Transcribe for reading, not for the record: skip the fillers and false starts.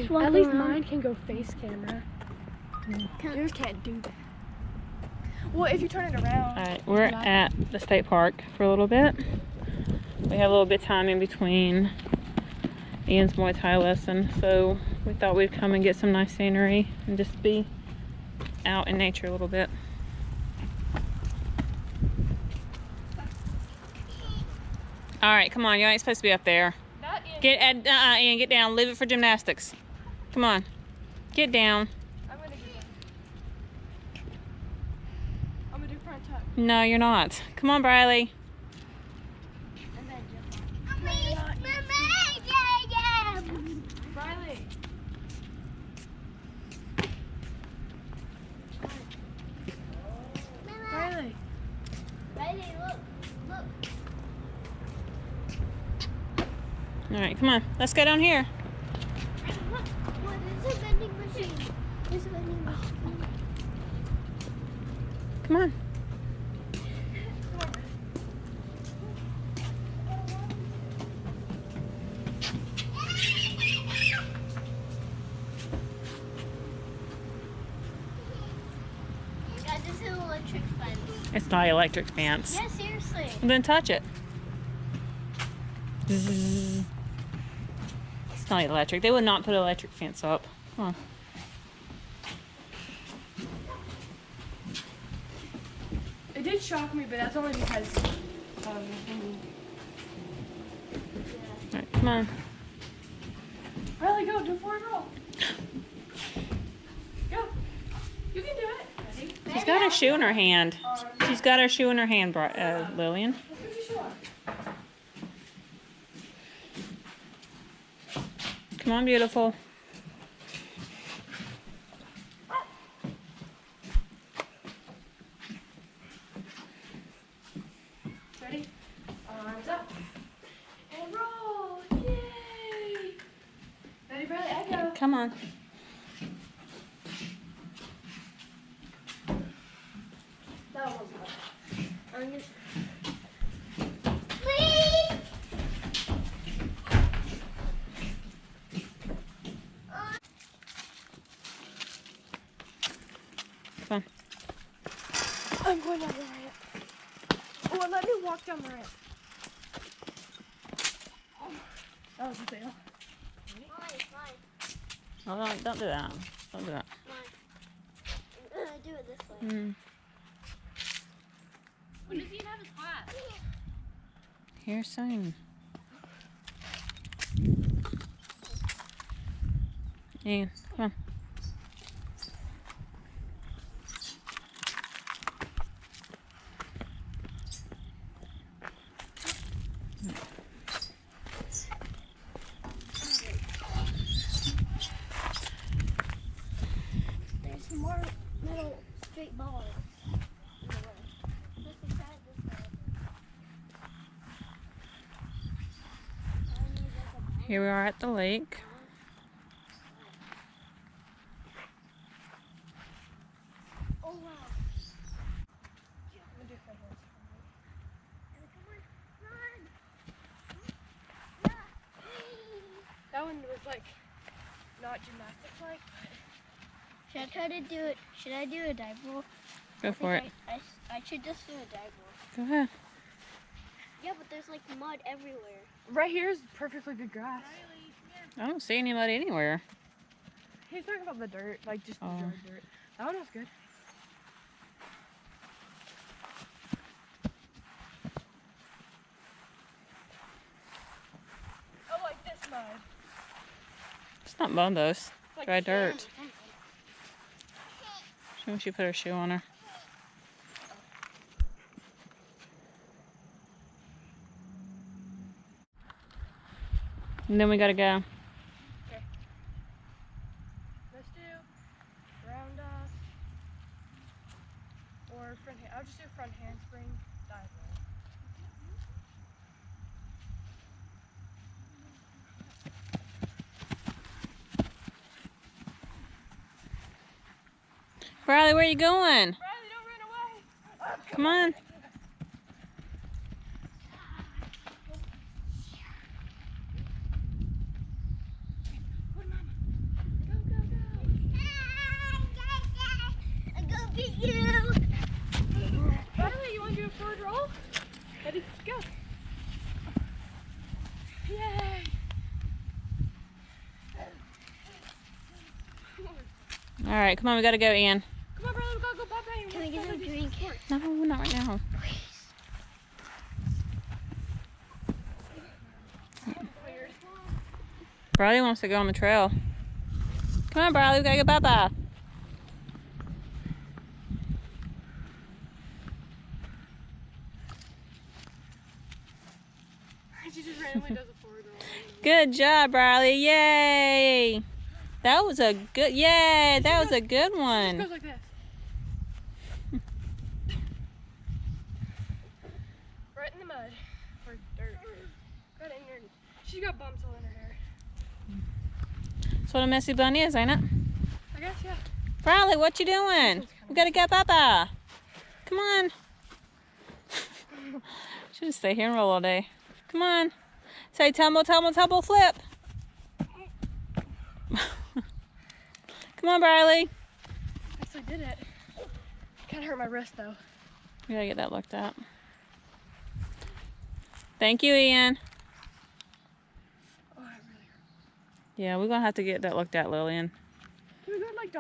just walk At least around. mine can go face camera. Yours can't do that. Well, if you turn it around. Alright, we're at the state park for a little bit. We have a little bit of time in between Ian's Muay Thai lesson, so we thought we'd come and get some nice scenery and just be out in nature a little bit. Alright, come on, you ain't supposed to be up there. Ian, get down. Leave it for gymnastics. Come on. Get down. I'm gonna get down. I'm gonna do front tuck. No, you're not. Come on, Briley. And then jump. Riley. Riley. Riley, look. Alright, come on. Let's go down here. What is a vending machine? There's a vending machine. Come on. God, this is an electric fence. It's not electric fence. Yeah, seriously. Then touch it. Zzz. It's not electric. They would not put an electric fence up. Huh. It did shock me, but that's only because. Alright, come on. Riley, go. Do a forward roll. Go. You can do it. Ready? She's got her shoe in her hand. She's got her shoe in her hand, Lillian. Let's put your shoe on. Come on, beautiful. Ready? Arms up. And roll. Yay. Ready, Riley? I go. Come on. That was hard. I'm gonna. Please. Come on. I'm going down the ramp. Oh, let me walk down the ramp. Oh, that was a fail. Mine. Oh, don't do that. Don't do that. Do it this way. Mm. When does he have his class? Here soon. Ian, come on. There's some more metal straight balls in the way. Let's just try it this way. Here we are at the lake. Oh wow. I'm gonna do front hands. Come on, run. That one was like not gymnastics like. Should I try to do it? Should I do a dive roll? Go for it. I should just do a dive roll. Go ahead. Yeah, but there's like mud everywhere. Right here is perfectly good grass. I don't see anybody anywhere. He's talking about the dirt, like just the Oh. dirt. That one was good. I like this mud. It's not mud though. It's Like dry sand. dirt. She should put her shoe on her. And then we gotta go. Let's do round off or front hand. I'll just do front handspring dive roll. Bradley, where are you going? Riley, don't run away. Come on. Ready? Go. Yay. All right, come on, we gotta go, Ian. Come on, brother, we gotta go bye-bye. Can I get a drink? No, not right now. Briley wants to go on the trail. Come on, Briley, we gotta go bye-bye. She just randomly does a forward roll. Good job, Briley. Yay! That was a good, yay! That was a good She one. goes like this. Right in the mud. Or dirt. Right in your... She's got bumps all in her hair. That's what a messy bun is, ain't it? I guess, yeah. Briley, what you doing? We gotta go bye-bye. Come on. Should just stay here and roll all day. Come on. Say tumble, tumble, tumble, flip. Come on, Briley. Actually did it. Kind of hurt my wrist, though. We gotta get that looked at. Thank you, Ian. Oh, it really hurt. Yeah, we're gonna have to get that looked at, Lillian. Can we go like